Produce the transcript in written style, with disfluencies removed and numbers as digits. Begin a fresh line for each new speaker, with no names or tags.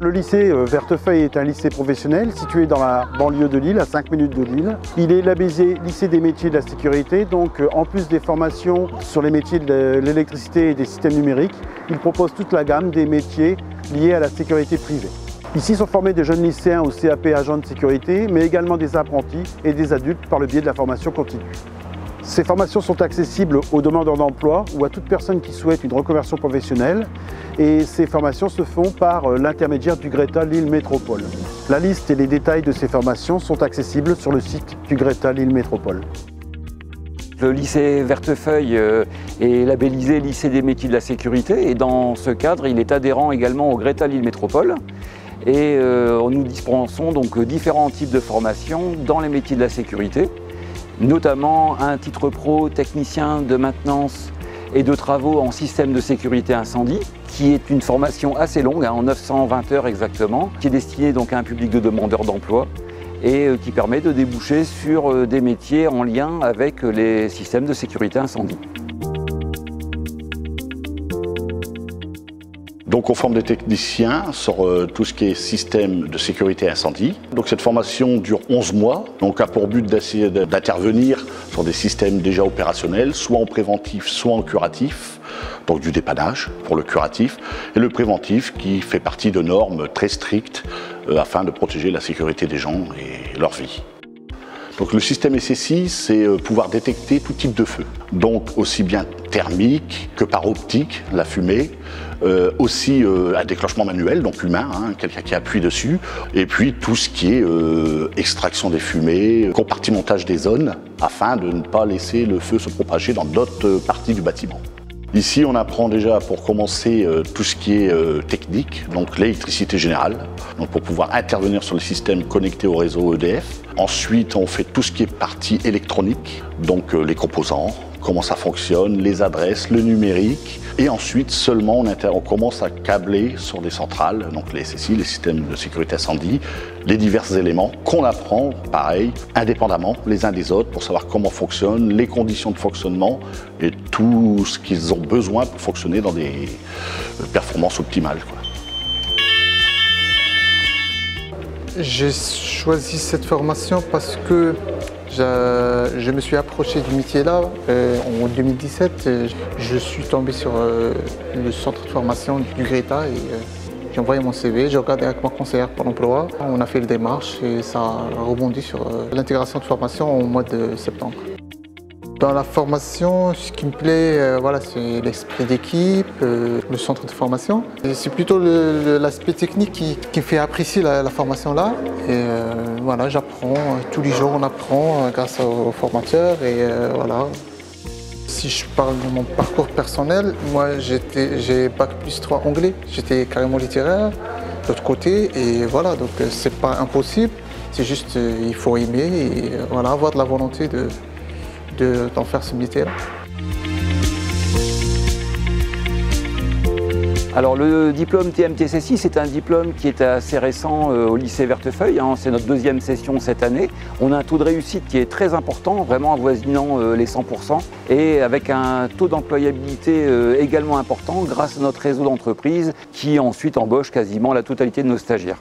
Le lycée Vertefeuille est un lycée professionnel situé dans la banlieue de Lille, à 5 minutes de Lille. Il est labellisé lycée des métiers de la sécurité, donc en plus des formations sur les métiers de l'électricité et des systèmes numériques, il propose toute la gamme des métiers liés à la sécurité privée. Ici sont formés des jeunes lycéens au CAP agents de sécurité, mais également des apprentis et des adultes par le biais de la formation continue. Ces formations sont accessibles aux demandeurs d'emploi ou à toute personne qui souhaite une reconversion professionnelle et ces formations se font par l'intermédiaire du GRETA Lille Métropole. La liste et les détails de ces formations sont accessibles sur le site du GRETA Lille Métropole.
Le lycée Vertefeuille est labellisé lycée des métiers de la sécurité et dans ce cadre, il est adhérent également au GRETA Lille Métropole. Et nous dispensons donc différents types de formations dans les métiers de la sécurité, notamment un titre pro technicien de maintenance et de travaux en système de sécurité incendie, qui est une formation assez longue, en 920 heures exactement, qui est destinée donc à un public de demandeurs d'emploi et qui permet de déboucher sur des métiers en lien avec les systèmes de sécurité incendie.
Donc on forme des techniciens sur tout ce qui est système de sécurité incendie. Donc cette formation dure 11 mois, donc a pour but d'essayer d'intervenir sur des systèmes déjà opérationnels, soit en préventif, soit en curatif, donc du dépannage pour le curatif, et le préventif qui fait partie de normes très strictes afin de protéger la sécurité des gens et leur vie. Donc le système SSI, c'est pouvoir détecter tout type de feu, donc aussi bien thermique que par optique, la fumée, aussi un déclenchement manuel, donc humain, quelqu'un qui appuie dessus, et puis tout ce qui est extraction des fumées, compartimentage des zones, afin de ne pas laisser le feu se propager dans d'autres parties du bâtiment. Ici, on apprend déjà pour commencer tout ce qui est technique, donc l'électricité générale, donc pour pouvoir intervenir sur le système connecté au réseau EDF. Ensuite, on fait tout ce qui est partie électronique, donc les composants, comment ça fonctionne, les adresses, le numérique. Et ensuite, seulement, on commence à câbler sur des centrales, donc les SSI, les systèmes de sécurité incendie, les divers éléments qu'on apprend, pareil, indépendamment les uns des autres, pour savoir comment fonctionnent, les conditions de fonctionnement et tout ce qu'ils ont besoin pour fonctionner dans des performances optimales, quoi.
J'ai choisi cette formation parce que je me suis approché du métier-là en 2017. Je suis tombé sur le centre de formation du GRETA et j'ai envoyé mon CV. J'ai regardé avec ma conseillère pour l'emploi. On a fait le démarche et ça a rebondi sur l'intégration de formation au mois de septembre. Dans la formation, ce qui me plaît, voilà, c'est l'esprit d'équipe, le centre de formation. C'est plutôt l'aspect technique qui me fait apprécier la formation là. Et voilà, j'apprends, tous les jours on apprend grâce aux formateurs et voilà. Si je parle de mon parcours personnel, moi j'ai Bac+3 anglais, j'étais carrément littéraire de l'autre côté et voilà, donc c'est pas impossible, c'est juste il faut aimer et voilà, avoir de la volonté d'en faire ce métier-là.
Alors le diplôme TMT-SSI, c'est un diplôme qui est assez récent au lycée Vertefeuille, c'est notre deuxième session cette année. On a un taux de réussite qui est très important, vraiment avoisinant les 100% et avec un taux d'employabilité également important grâce à notre réseau d'entreprises qui ensuite embauche quasiment la totalité de nos stagiaires.